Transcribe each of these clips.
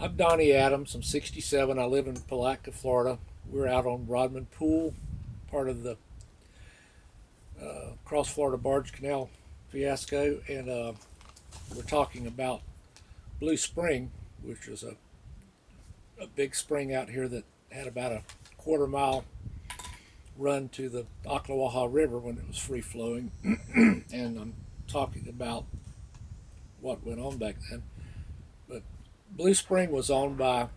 I'm Donnie Adams. I'm 67. I live in Palatka, Florida. We're out on Rodman Pool, part of the Cross Florida Barge Canal fiasco, and we're talking about Blue Spring, which is a big spring out here that had about a quarter-mile run to the Ocklawaha River when it was free flowing, and I'm talking about what went on back then. But Blue Spring was owned by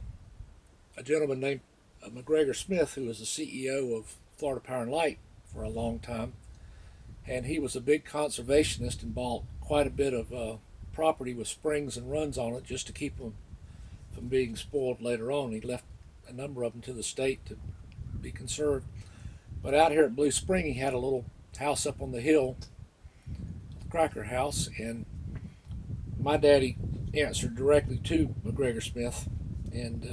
a gentleman named McGregor Smith, who was the CEO of Florida Power and Light for a long time, and he was a big conservationist and bought quite a bit of property with springs and runs on it just to keep them from being spoiled later on. He left a number of them to the state to be conserved. But out here at Blue Spring, he had a little house up on the hill, the Cracker House, and my daddy answered directly to McGregor Smith, and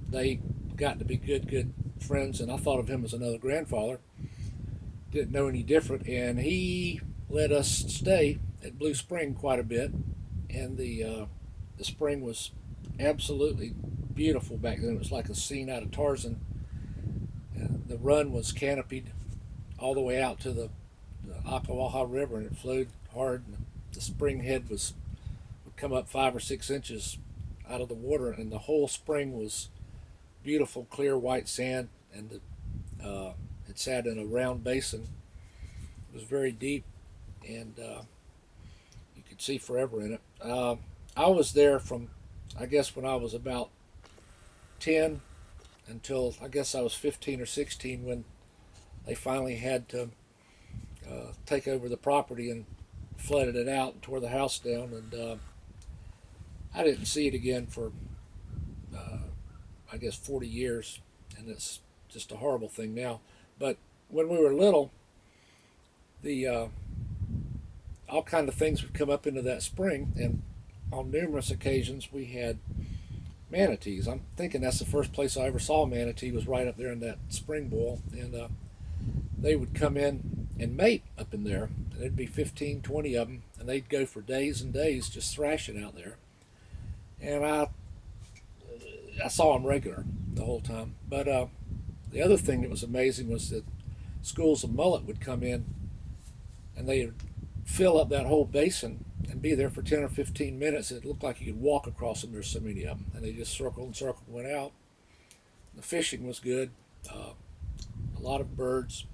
they got to be good friends, and I thought of him as another grandfather. Didn't know any different, and he let us stay at Blue Spring quite a bit, and the spring was absolutely beautiful back then. It was like a scene out of Tarzan. The run was canopied all the way out to the Ocklawaha River, and it flowed hard. And the spring head would come up 5 or 6 inches out of the water, and the whole spring was beautiful, clear white sand, and it sat in a round basin. It was very deep, and you could see forever in it. I was there from, I guess, when I was about 10 until I guess I was 15 or 16 when they finally had to take over the property and flooded it out and tore the house down, and I didn't see it again for I guess 40 years, and it's just a horrible thing now. But when we were little, the all kind of things would come up into that spring, and on numerous occasions we had manatees. I'm thinking that's the first place I ever saw a manatee was right up there in that spring bowl, and they would come in and mate up in there, and there'd be 15, 20 of them, and they'd go for days and days just thrashing out there. And I saw them regular the whole time. But the other thing that was amazing was that schools of mullet would come in, and they would fill up that whole basin and be there for 10 or 15 minutes. It looked like you could walk across them. There's so many of them, and they just circled and circled and went out. The fishing was good. A lot of birds.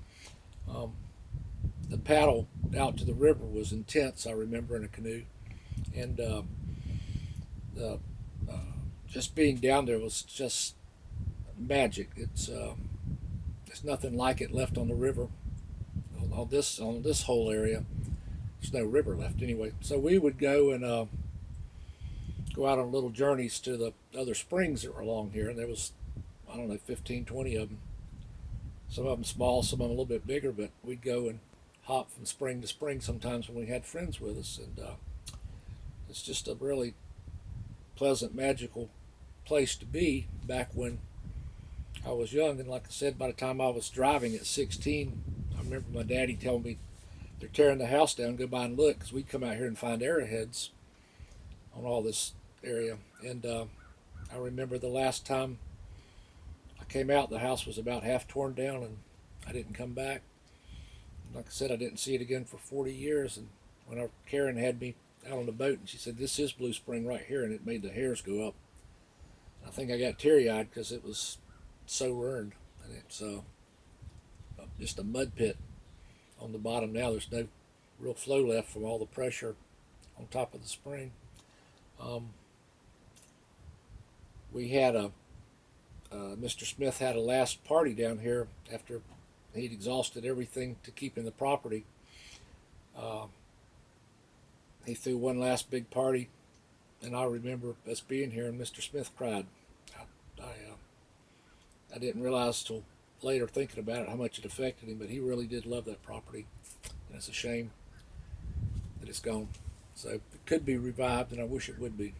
The paddle out to the river was intense, I remember, in a canoe, and the just being down there was just magic. There's nothing like it left on the river. On this whole area, there's no river left anyway. So we would go and go out on little journeys to the other springs that were along here, and there was, I don't know, 15, 20 of them. Some of them small, some of them a little bit bigger, but we'd go and hop from spring to spring sometimes when we had friends with us, and it's just a really pleasant, magical place to be back when I was young. And like I said, by the time I was driving at 16, I remember my daddy telling me they're tearing the house down, go by and look, because we'd come out here and find arrowheads on all this area. And I remember the last time I came out, the house was about half torn down, and I didn't come back. Like I said, I didn't see it again for 40 years. And when Karen had me out on the boat, and she said, "This is Blue Spring right here," and it made the hairs go up. I think I got teary-eyed because it was so ruined, and it's just a mud pit on the bottom now. There's no real flow left from all the pressure on top of the spring. We had Mr. Smith had a last party down here after he'd exhausted everything to keep in the property. He threw one last big party, and I remember us being here, and Mr. Smith cried. I didn't realize till later, thinking about it, how much it affected him, but he really did love that property, and it's a shame that it's gone. So it could be revived, and I wish it would be.